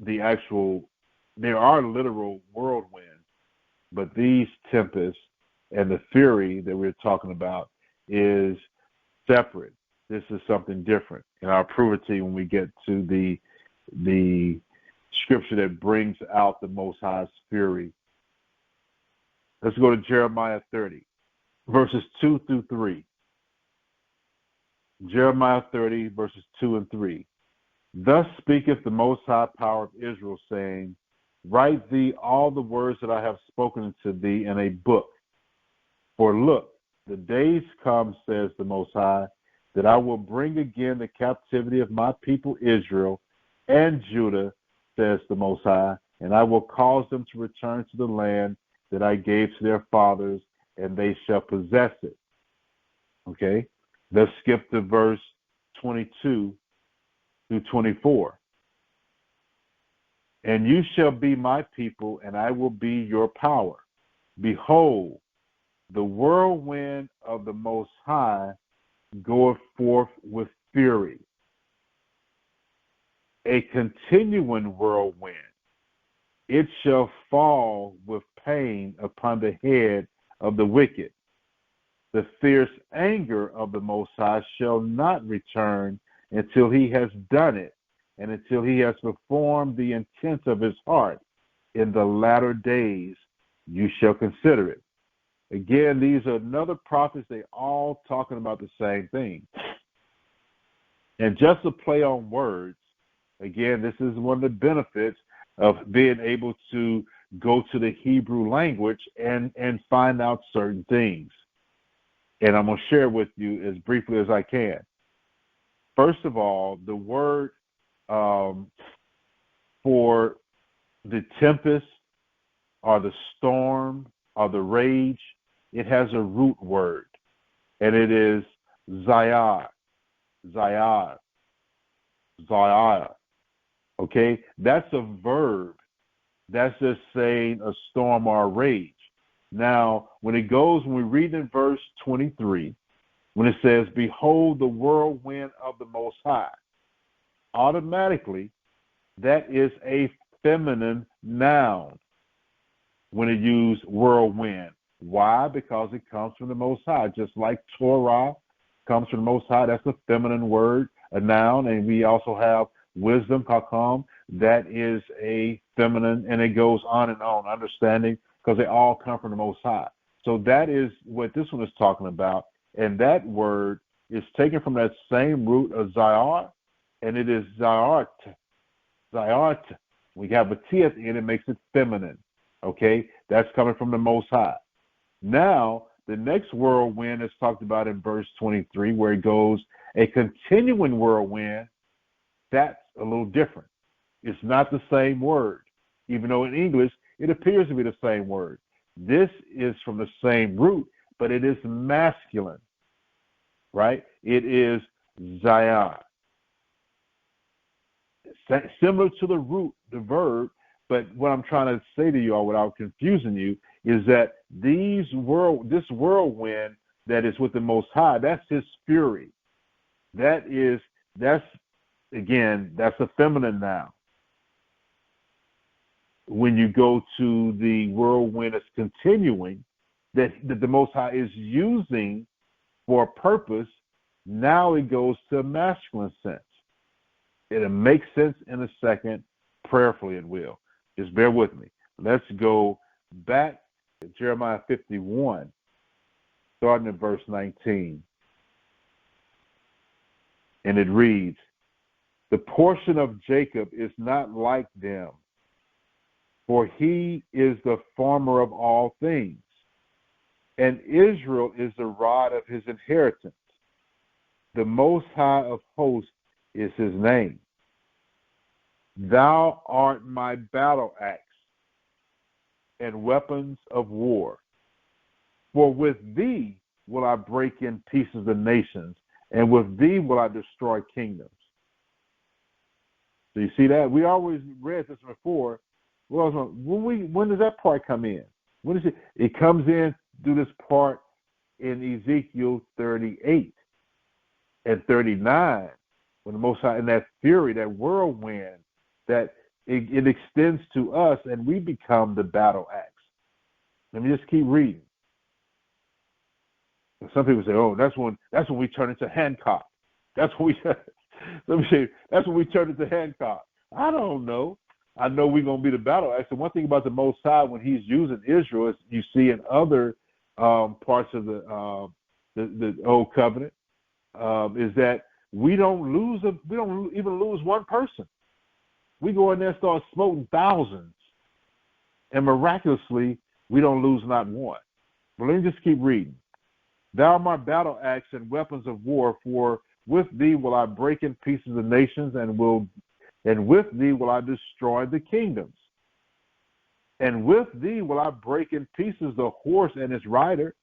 there are literal whirlwinds, but these tempests and the fury that we're talking about is separate. This is something different. And I'll prove it to you when we get to the scripture that brings out the Most High's fury. Let's go to Jeremiah 30, verses 2 through 3. Jeremiah 30, verses 2 and 3. Thus speaketh the Most High power of Israel, saying, write thee all the words that I have spoken to thee in a book. For look, the days come, says the Most High, that I will bring again the captivity of my people Israel and Judah, says the Most High, and I will cause them to return to the land that I gave to their fathers, and they shall possess it. Okay? Let's skip to verse 22 through 24. And you shall be my people, and I will be your power. Behold, the whirlwind of the Most High goeth forth with fury, a continuing whirlwind. It shall fall with pain upon the head of the wicked. The fierce anger of the Most High shall not return until he has done it, and until he has performed the intent of his heart. In the latter days you shall consider it. Again, these are another prophets. They all talking about the same thing. And just to play on words, again, this is one of the benefits of being able to go to the Hebrew language and find out certain things. And I'm going to share with you as briefly as I can. First of all, the word for the tempest or the storm or the rage, it has a root word, and it is zayah. Zayah. Zayah. Okay? That's a verb. That's just saying a storm or a rage. Now, when we read in verse 23, when it says, behold the whirlwind of the Most High, automatically that is a feminine noun when it used whirlwind. Why? Because it comes from the Most High. Just like Torah comes from the Most High, that's a feminine word, a noun. And we also have wisdom, Hakam, that is a feminine, and it goes on and on, understanding, because they all come from the Most High. So that is what this one is talking about. And that word is taken from that same root of Zayar, and it is Zayart. Zayart. We have a T at the end, it makes it feminine. Okay? That's coming from the Most High. Now, the next whirlwind is talked about in verse 23, where it goes, a continuing whirlwind. That's a little different. It's not the same word, even though in English it appears to be the same word. This is from the same root, but it is masculine, right? It is Zion. Similar to the root, the verb, but what I'm trying to say to you all without confusing you is that this whirlwind that is with the Most High, that's his fury. That's a feminine noun. When you go to the whirlwind that's continuing, that the Most High is using for a purpose, now it goes to a masculine sense. It'll make sense in a second. Prayerfully it will. Just bear with me. Let's go back to Jeremiah 51, starting at verse 19. And it reads, the portion of Jacob is not like them, for he is the farmer of all things, and Israel is the rod of his inheritance. The Most High of hosts is his name. Thou art my battle axe and weapons of war. For with thee will I break in pieces the nations, and with thee will I destroy kingdoms. So you see that? We always read this before. Well, when does that part come in? When is it? It comes in through this part in Ezekiel 38 and 39, when the Most High, in that fury, that whirlwind, that it extends to us, and we become the battle axe. Let me just keep reading. Some people say, "Oh, that's when we turn into Hancock." That's when we. Let me say, that's when we turn into Hancock. I don't know. I know we're going to be the battle axe. And one thing about the Most High, when he's using Israel, as you see in other parts of the Old Covenant, is that we don't even lose one person. We go in there and start smoting thousands, and miraculously, we don't lose not one. But let me just keep reading. Thou art my battle axe and weapons of war, for with thee will I break in pieces the nations, and with thee will I destroy the kingdoms. And with thee will I break in pieces the horse and his rider,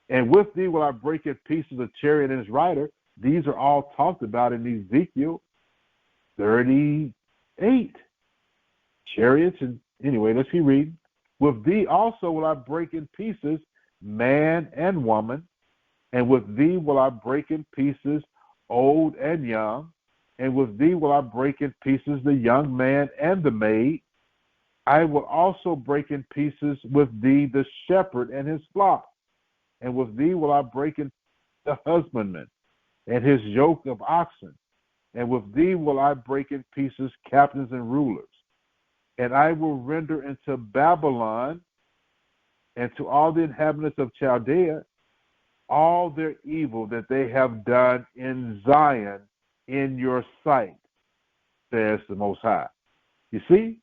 and with thee will I break in pieces the chariot and his rider. These are all talked about in Ezekiel 38. Chariots, and anyway, let's keep reading. With thee also will I break in pieces man and woman, and with thee will I break in pieces old and young, and with thee will I break in pieces the young man and the maid. I will also break in pieces with thee the shepherd and his flock, and with thee will I break in the husbandman and his yoke of oxen, and with thee will I break in pieces captains and rulers. And I will render into Babylon and to all the inhabitants of Chaldea all their evil that they have done in Zion in your sight, says the Most High. You see?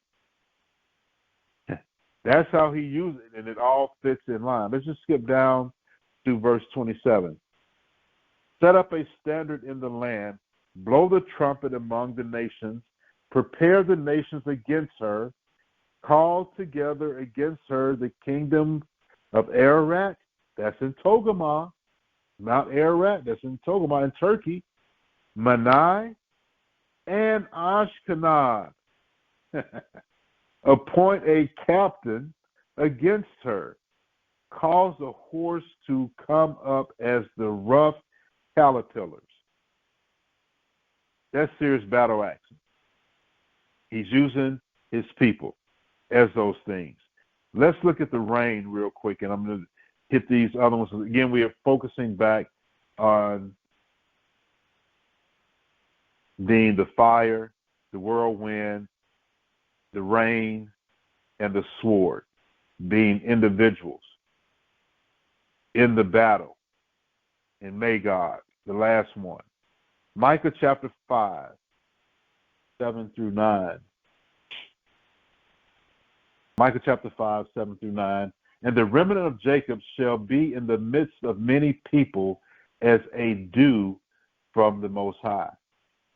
That's how he used it, and it all fits in line. Let's just skip down to verse 27. Set up a standard in the land, blow the trumpet among the nations, prepare the nations against her, call together against her the kingdom of Ararat, that's in Togarmah, Mount Ararat, that's in Togarmah in Turkey, Manai, and Ashkenaz. Appoint a captain against her. Cause the horse to come up as the rough caterpillars. That's serious battle action. He's using his people as those things. Let's look at the rain real quick, and I'm going to hit these other ones. Again, we are focusing back on being the fire, the whirlwind, the rain, and the sword, being individuals in the battle in Magog, the last one. Micah chapter 5, 7 through 9. Micah chapter 5, 7 through 9. And the remnant of Jacob shall be in the midst of many people as a dew from the Most High,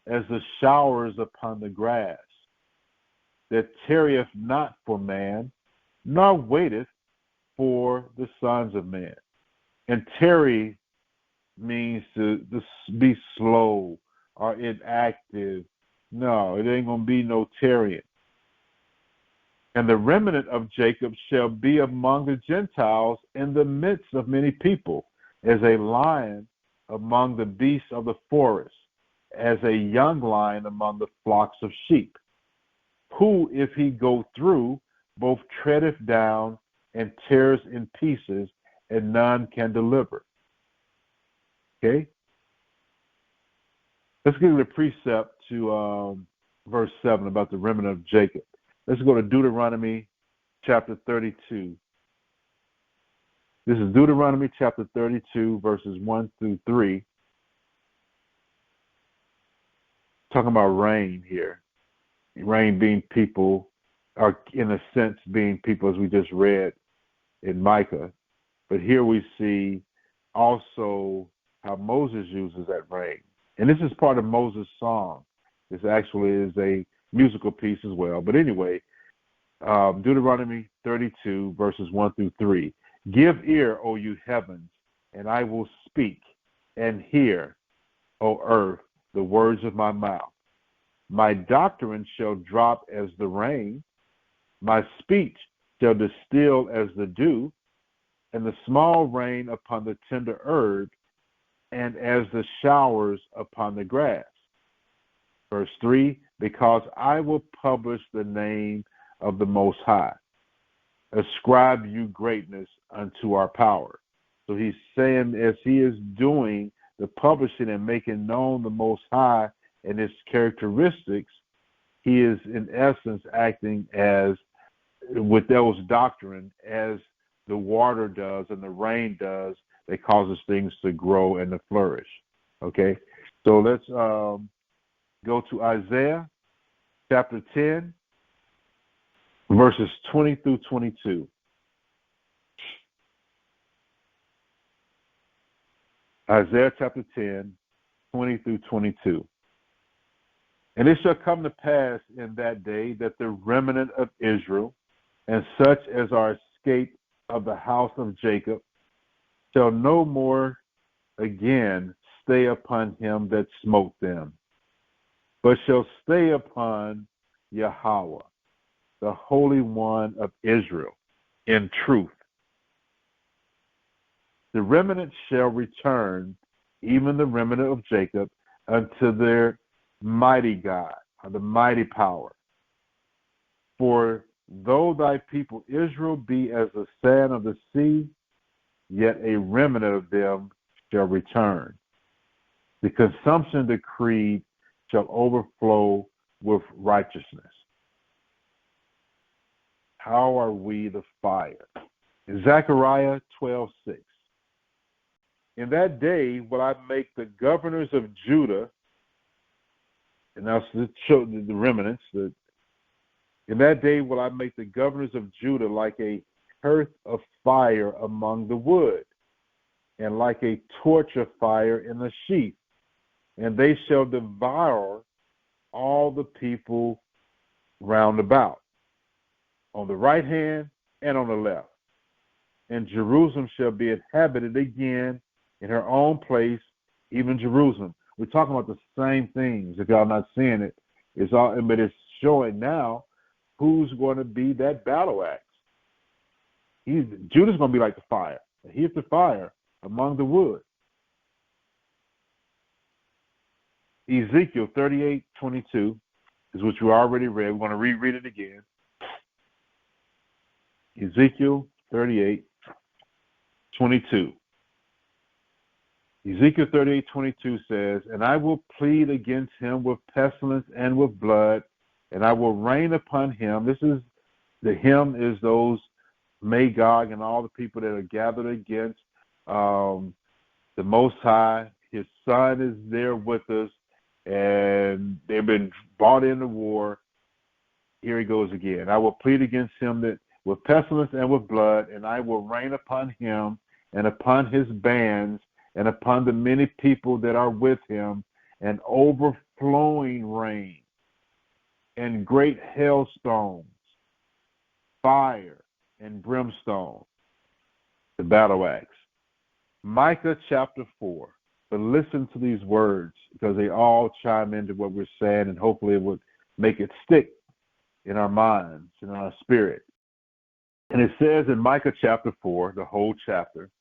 as the showers upon the grass, that tarrieth not for man, nor waiteth for the sons of man. And tarry means to be slow or inactive. No, it ain't going to be no tarrying. And the remnant of Jacob shall be among the Gentiles in the midst of many people, as a lion among the beasts of the forest, as a young lion among the flocks of sheep, who, if he go through, both treadeth down and tears in pieces, and none can deliver. Okay? Let's give a precept to verse 7 about the remnant of Jacob. Let's go to Deuteronomy chapter 32. This is Deuteronomy chapter 32, verses 1 through 3. Talking about rain here. Rain being people, or in a sense being people, as we just read in Micah. But here we see also how Moses uses that rain. And this is part of Moses' song. This actually is a musical piece as well. But anyway, Deuteronomy 32, verses 1 through 3. Give ear, O you heavens, and I will speak, and hear, O earth, the words of my mouth. My doctrine shall drop as the rain, my speech shall distill as the dew, and the small rain upon the tender herb, and as the showers upon the grass. Verse 3, because I will publish the name of the Most High. Ascribe you greatness unto our power. So he's saying, as he is doing the publishing and making known the Most High and his characteristics, he is in essence acting as, with those doctrine, as the water does and the rain does, that causes things to grow and to flourish. Okay? So let's go to Isaiah chapter 10, verses 20 through 22. Isaiah chapter 10, 20 through 22. And it shall come to pass in that day that the remnant of Israel, and such as are escaped of the house of Jacob, shall no more again stay upon him that smote them, but shall stay upon Yahweh, the Holy One of Israel, in truth. The remnant shall return, even the remnant of Jacob, unto their mighty God, or the mighty power. For though thy people Israel be as the sand of the sea, yet a remnant of them shall return. The consumption decreed shall overflow with righteousness. How are we the fire? In Zechariah 12:6. In that day will I make the governors of Judah, and that's the remnants, in that day will I make the governors of Judah like a hearth of fire among the wood, and like a torch of fire in the sheath, and they shall devour all the people round about, on the right hand and on the left. And Jerusalem shall be inhabited again in her own place, even Jerusalem. We're talking about the same things. If y'all not seeing it, but it's showing now who's going to be that battle axe. Judah's going to be like the fire. He's the fire among the wood. Ezekiel 38:22 is what you already read. We're going to reread it again. Ezekiel 38:22. Ezekiel 38:22 says, "And I will plead against him with pestilence and with blood, and I will rain upon him." This is the him is those Magog and all the people that are gathered against the Most High. His son is there with us, and they've been brought into war. Here he goes again. "I will plead against him that with pestilence and with blood, and I will rain upon him and upon his bands and upon the many people that are with him, an overflowing rain and great hailstones, fire and brimstone," the battle axe. Micah chapter 4. But listen to these words, because they all chime into what we're saying, and hopefully it would make it stick in our minds and in our spirit. And it says in Micah chapter 4, the whole chapter,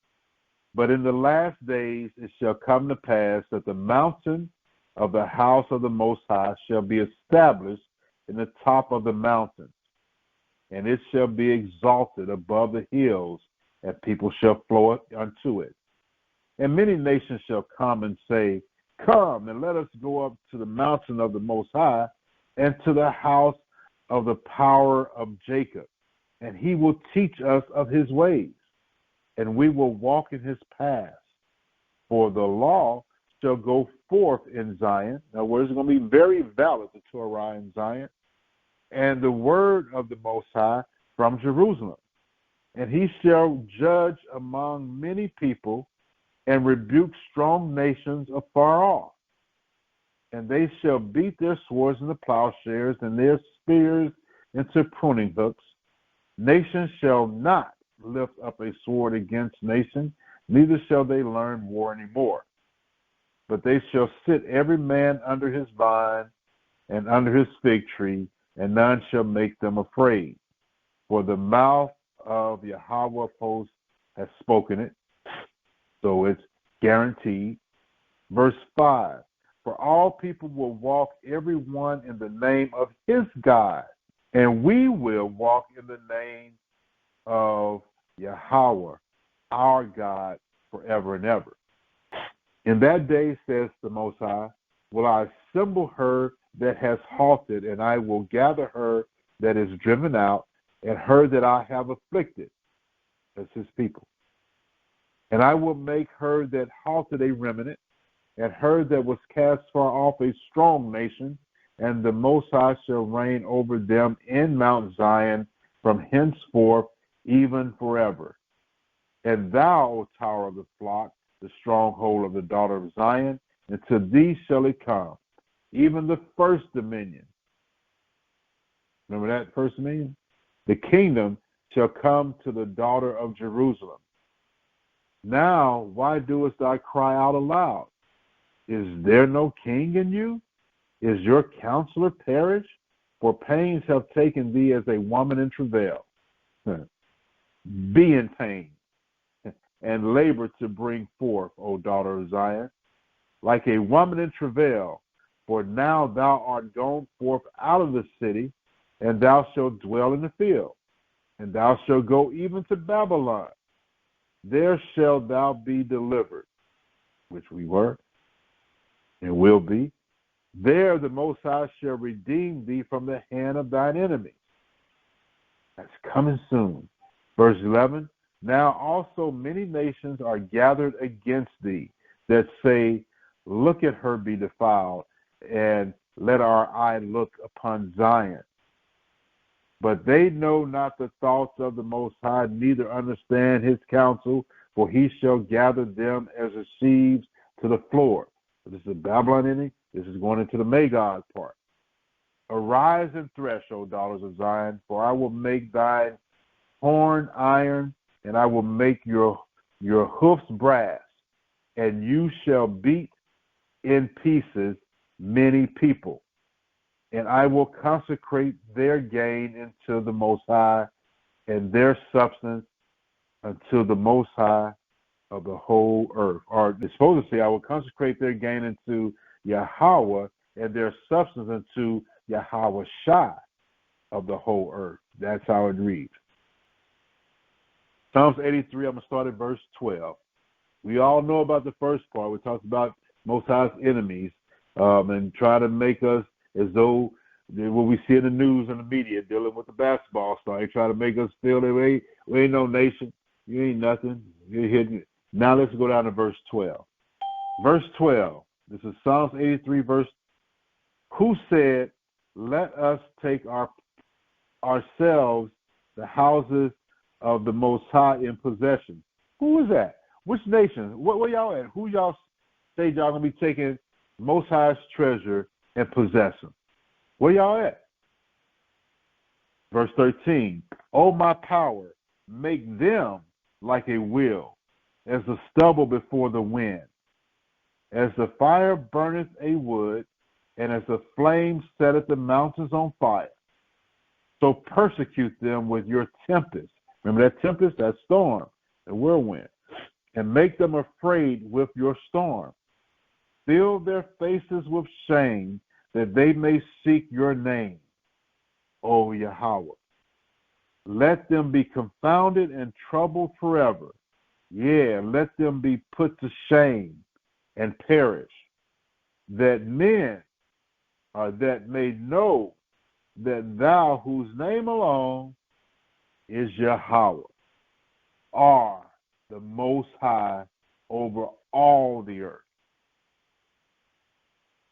"But in the last days it shall come to pass that the mountain of the house of the Most High shall be established in the top of the mountains, and it shall be exalted above the hills, and people shall flow unto it. And many nations shall come and say, Come, and let us go up to the mountain of the Most High, and to the house of the power of Jacob, and he will teach us of his ways, and we will walk in his paths. For the law shall go forth in Zion." In other words, it's going to be very valid, the Torah in Zion, "and the word of the Most High from Jerusalem. And he shall judge among many people, and rebuke strong nations afar off. And they shall beat their swords into plowshares, and their spears into pruning hooks. Nation shall not lift up a sword against nation, neither shall they learn war any more. But they shall sit every man under his vine and under his fig tree, and none shall make them afraid. For the mouth of Yahweh of hosts has spoken it." So it's guaranteed. Verse 5, "For all people will walk every one in the name of his God, and we will walk in the name of Yahweh, our God, forever and ever. In that day, says the Most High, will I assemble her that has halted, and I will gather her that is driven out, and her that I have afflicted." That's his people. "And I will make her that halted a remnant, and her that was cast far off a strong nation, and the Most High shall reign over them in Mount Zion from henceforth even forever. And thou, O tower of the flock, the stronghold of the daughter of Zion, and to thee shall it come, even the first dominion." Remember that first dominion? "The kingdom shall come to the daughter of Jerusalem. Now, why doest thou cry out aloud? Is there no king in you? Is your counselor perished? For pains have taken thee as a woman in travail. Be in pain, and labor to bring forth, O daughter of Zion, like a woman in travail. For now thou art gone forth out of the city, and thou shalt dwell in the field. And thou shalt go even to Babylon. There shalt thou be delivered," which we were and will be. "There the Most High shall redeem thee from the hand of thine enemies." That's coming soon. Verse 11, "Now also many nations are gathered against thee, that say, Look at her be defiled, and let our eye look upon Zion. But they know not the thoughts of the Most High, neither understand his counsel, for he shall gather them as a sheaves to the floor." So this is the Babylon ending. This is going into the Magog part. "Arise and thresh, O daughters of Zion, for I will make thine horn iron, and I will make your hoofs brass, and you shall beat in pieces many people. And I will consecrate their gain unto the Most High, and their substance unto the Most High of the whole earth." Or it's supposed to say, "I will consecrate their gain unto Yahweh, and their substance unto Yahweh Shai of the whole earth." That's how it reads. Psalms 83, I'm going to start at verse 12. We all know about the first part. We talked about Most High's enemies and try to make us as though what we see in the news and the media dealing with the basketball star. They try to make us feel that we ain't no nation. You ain't nothing. You're hidden. Now let's go down to verse 12. Verse 12. This is Psalms 83, verse. Who said, let us take ourselves the houses of the Most High in possession? Who is that? Which nation? Where y'all at? Who y'all say y'all going to be taking Most High's treasure and possessing? Where y'all at? Verse 13. O my power, make them like a wheel, as the stubble before the wind. As the fire burneth a wood, and as the flame setteth the mountains on fire, so persecute them with your tempest. Remember that tempest, that storm, the whirlwind, and make them afraid with your storm. Fill their faces with shame, that they may seek your name, O Yahweh. Let them be confounded and troubled forever. Yeah, let them be put to shame and perish, that men that may know that thou, whose name alone is Yahweh, are the Most High over all the earth.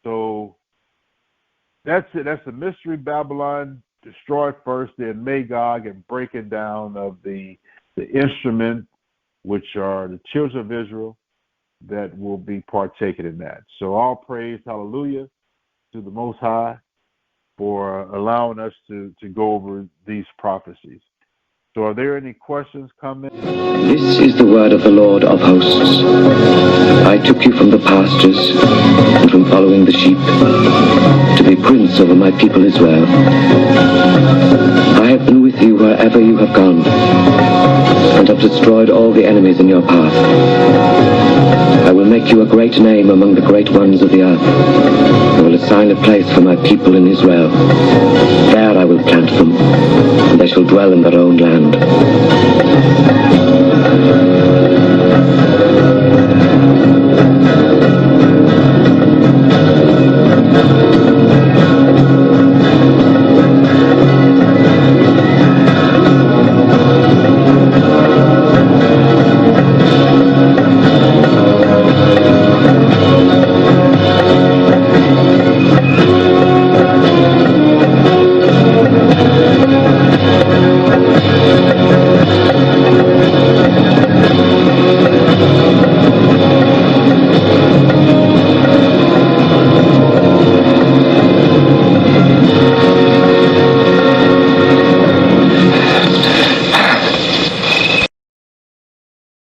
So that's it. That's the mystery Babylon destroyed first, then Magog, and breaking down of the instrument, which are the children of Israel, that will be partaking in that. So all praise, hallelujah, to the Most High for allowing us to go over these prophecies. So are there any questions, comments? This is the word of the Lord of hosts. I took you from the pastures and from following the sheep to be prince over my people Israel. I have been with you wherever you have gone, and have destroyed all the enemies in your path. I will make you a great name among the great ones of the earth. I will assign a place for my people in Israel. There I will plant them, and they shall dwell in their own land.